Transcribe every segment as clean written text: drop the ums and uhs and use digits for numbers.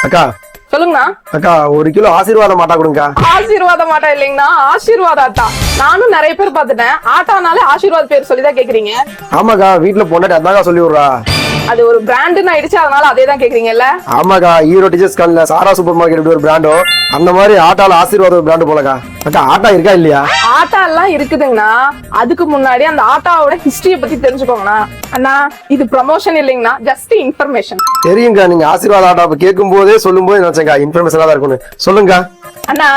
அக்கா சொல்லுங்கண்ணா. அக்கா 1 கிலோ ஆசீர்வாத மாட்டா கொடுங்கக்கா. ஆசீர்வாத மாட்டா இல்லைங்கண்ணா, ஆசீர்வாத ஆட்டா. நானும் நிறைய பேர் பார்த்துட்டேன். ஆட்டானாலே ஆசீர்வாத் பேர் சொல்லிதான் கேக்குறீங்க. ஆமாக்கா, வீட்டுல பொண்டாட்டி அதாக்கா சொல்லி விடுறா. அது ஒரு பிராண்டுன்னு ஆயிடுச்சு, அதனால அதே தான் கேக்குறீங்கல்ல. ஆமாக்கா, ஹீரோ டீச்சர்ஸ் கால்ல சாரா சூப்பர் மார்க்கெட் எப்படி ஒரு பிராண்டோ அந்த மாதிரி ஆட்டால ஆசீர்வாத ஒரு பிராண்டு போலக்கா. அக்கா ஆட்டா இருக்கா இல்லையா? ஆட்டா எல்லாம் இருக்குதுங்கண்ணா. அதுக்கு முன்னாடி அந்த ஆட்டாவோட ஹிஸ்டரிய பத்தி தெரிஞ்சுக்கோங்கண்ணா. அண்ணா இது ப்ரமோஷன் இல்லைங்கண்ணா, ஜஸ்ட் இன்ஃபர்மேஷன். தெரியுங்கக்கா, நீங்க ஆசீர்வாத ஆட்டா கேட்கும் போதே சொல்லும் போது நினைச்சேங்கா இன்ஃபர்மேஷனா தான் இருக்கும்னு. சொல்லுங்க அண்ணா.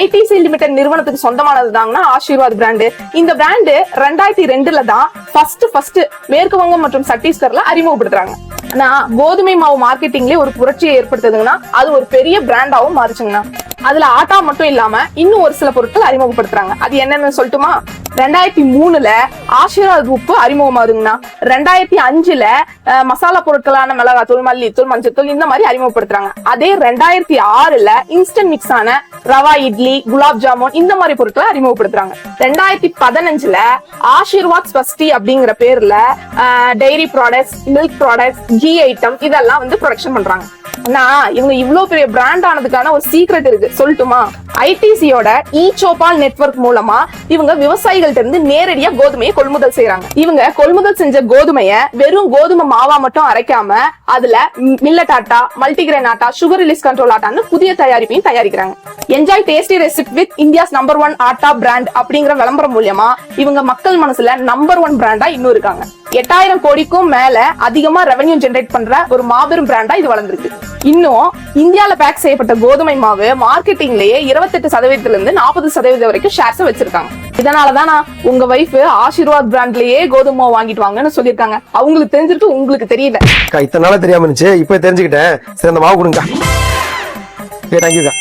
ஐடிசி லிமிடெட் நிறுவனத்துக்கு சொந்தமானது தாங்கண்ணா ஆசீர்வாத் பிராண்டு. இந்த பிராண்டு 2002ல தான் ஃபர்ஸ்ட் மேற்கு வங்கம் மற்றும் சத்தீஸ்கர்ல அறிமுகப்படுத்துறாங்க. ஆனா கோதுமை மாவு மார்க்கெட்டிங்லயே ஒரு புரட்சியை ஏற்படுத்துதுங்கன்னா அது ஒரு பெரிய பிராண்டாவும் மாறுச்சுங்கண்ணா. அதுல ஆட்டா மட்டும் இல்லாம இன்னும் ஒரு சில பொருட்கள் அறிமுகப்படுத்துறாங்க. அது என்னன்னு சொல்லட்டுமா? 2003ல ஆசீர்வாத் உப்பு அறிமுகமாகுதுங்கண்ணா. 2005ல மசாலா பொருட்களான மிளகாத்தூள், மல்லித்தூள், மஞ்சத்தூள் இந்த மாதிரி அறிமுகப்படுத்துறாங்க. அதே 2006ல இன்ஸ்டன்ட் மிக்ஸ் ஆன ரவா இட்லி, குலாப் ஜாமுன் இந்த மாதிரி பொருட்களை அறிமுகப்படுத்துறாங்க. 2015ல ஆசீர்வாத் ஸ்வஸ்தி அப்படிங்கிற பேர்ல dairy products, milk products, ghee item இதெல்லாம் வந்து ப்ரொடக்ஷன் பண்றாங்க. ஆனா இவங்க இவ்வளவு பெரிய பிராண்ட் ஆனதுக்கான ஒரு சீக்ரெட் இருக்கு, சொல்லட்டுமா? ஐடிசியோட இ-சோபால் நெட்வொர்க் மூலமா இவங்க விவசாயிகள்ட்ட இருந்து நேரடியா கோதுமையை கொள்முதல் செய்யறாங்க. இவங்க கொள்முதல் செஞ்ச கோதுமையை வெறும் கோதுமை மாவா மட்டும் அரைக்காம அதுல millet atta, multigrain atta, sugar release control ஆட்டான்னு புதிய தயாரிப்பையும் தயாரிக்கிறாங்க. Enjoy tasty recipe with India's number 1 atta brand அப்படிங்கிற விளம்பரம் மூலமா இவங்க மக்கள் மனசுல நம்பர் 1 பிராண்டா இன்னும் இருக்காங்க. 8000 கோடிக்கும் மேல அதிகமா ரெவென்யூ ஜெனரேட் பண்ற ஒரு மாபெரும் பிராண்டா இது வளர்ந்துருக்கு. இன்னும் இந்தியால பேக் செய்யப்பட்ட கோதுமை மாவு மார்க்கெட்டிங்லயே 28% இருந்து 40% வரைக்கும் ஷேர்ஸ் வச்சிருக்காங்க. இதனாலதான் நான் உங்க வைஃப் ஆசீர்வாத் பிராண்ட்லயே கோதுமை மாவு வாங்கிட்டு வாங்கன்னு சொல்லியிருக்காங்க. அவங்களுக்கு தெரிஞ்சிருக்கு, உங்களுக்கு தெரியல. இத்தனை நாளா தெரியாம இருந்துச்சு, இப்ப தெரிஞ்சுக்கிட்டேன். சரி அந்த மாவு கொடுங்க. தேங்க்யூக்கா.